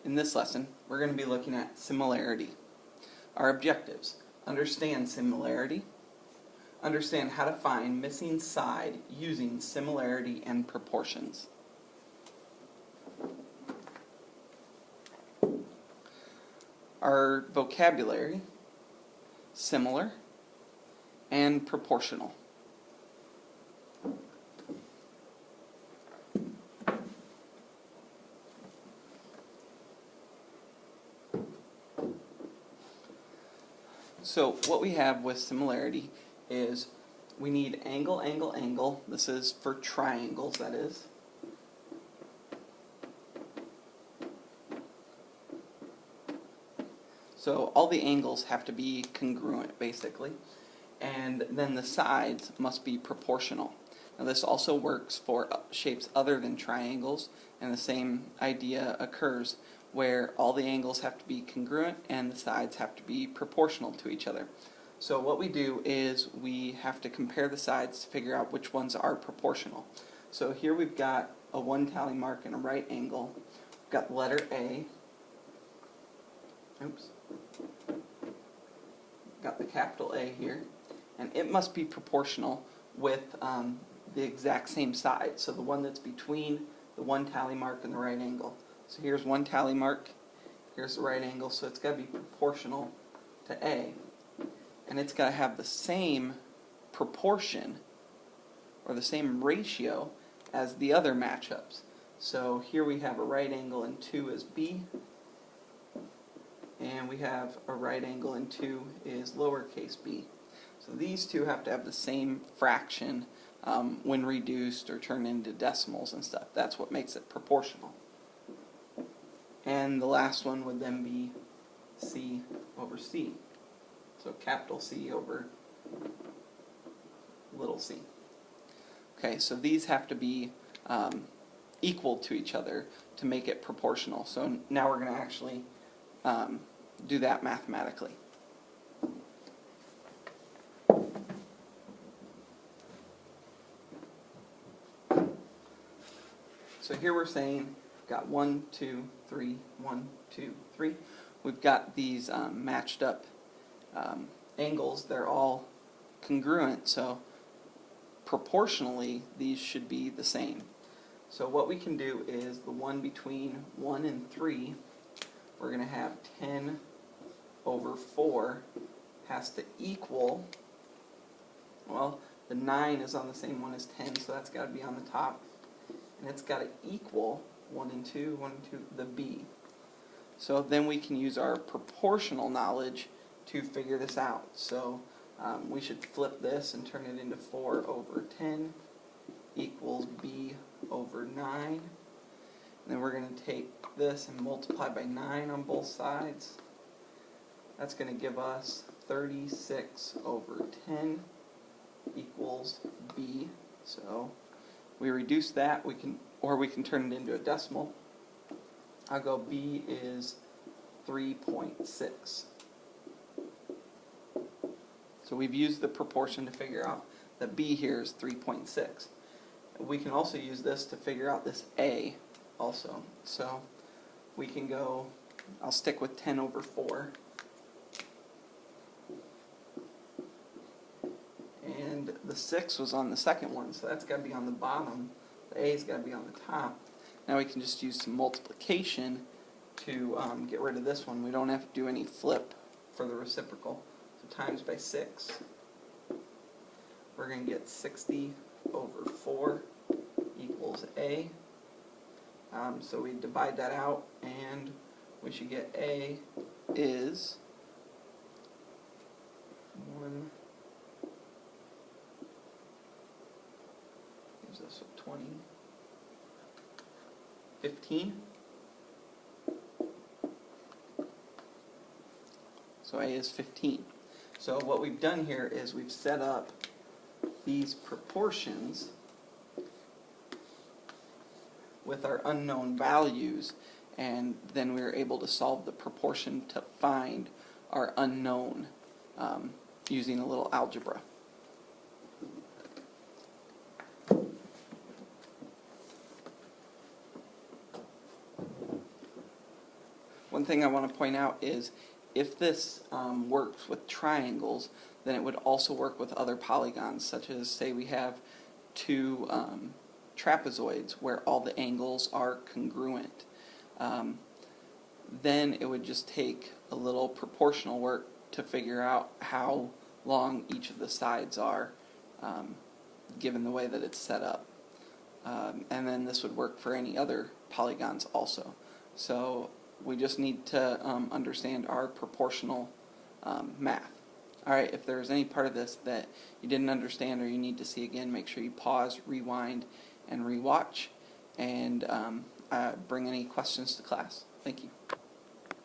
In this lesson, we're going to be looking at similarity. Our objectives: understand similarity, understand how to find missing side using similarity and proportions. Our vocabulary: similar and proportional. So what we have with similarity is we need angle, angle, angle. This is for triangles, that is. So all the angles have to be congruent, basically. And then the sides must be proportional. Now this also works for shapes other than triangles, and the same idea occurs where all the angles have to be congruent and the sides have to be proportional to each other. So what we do is we have to compare the sides to figure out which ones are proportional. So here we've got a 1 tally mark and a right angle. We've got the letter A. Oops. Got the capital A here. And it must be proportional with the exact same side. So the one that's between the 1 tally mark and the right angle. So here's 1 tally mark, here's the right angle, so it's got to be proportional to A. And it's got to have the same proportion, or the same ratio, as the other matchups. So here we have a right angle and 2 is B, and we have a right angle and 2 is lowercase b. So these two have to have the same fraction when reduced or turned into decimals and stuff. That's what makes it proportional. And the last one would then be C over C. So capital C over little c. Okay, so these have to be equal to each other to make it proportional. So now we're going to actually do that mathematically. So here we're saying got 1, 2, 3, 1, 2, 3. We've got these matched up angles. They're all congruent, so proportionally these should be the same. So what we can do is the one between 1 and 3, we're going to have 10 over 4 has to equal, well, the 9 is on the same one as 10, so that's got to be on the top. And it's got to equal 1 and 2, 1 and 2, the B. So then we can use our proportional knowledge to figure this out. So we should flip this and turn it into 4 over 10 equals B over 9. And then we're going to take this and multiply by 9 on both sides. That's going to give us 36 over 10 equals B. So we reduce that, we can turn it into a decimal. I'll go B is 3.6. So we've used the proportion to figure out that B here is 3.6. We can also use this to figure out this A also. So we can go, I'll stick with 10 over 4. And the 6 was on the second one, so that's got to be on the bottom. The A's got to be on the top. Now we can just use some multiplication to get rid of this one. We don't have to do any flip for the reciprocal. So times by 6. We're going to get 60 over 4 equals A. So we divide that out, and we should get A is 1. Gives us 20. 15. So A is 15. So what we've done here is we've set up these proportions with our unknown values, and then we're able to solve the proportion to find our unknown using a little algebra. One thing I want to point out is if this works with triangles, then it would also work with other polygons, such as, say, we have two trapezoids where all the angles are congruent. Then it would just take a little proportional work to figure out how long each of the sides are, given the way that it's set up. And then this would work for any other polygons also. So we just need to understand our proportional math. Alright, if there's any part of this that you didn't understand or you need to see again, make sure you pause, rewind, and rewatch, and bring any questions to class. Thank you.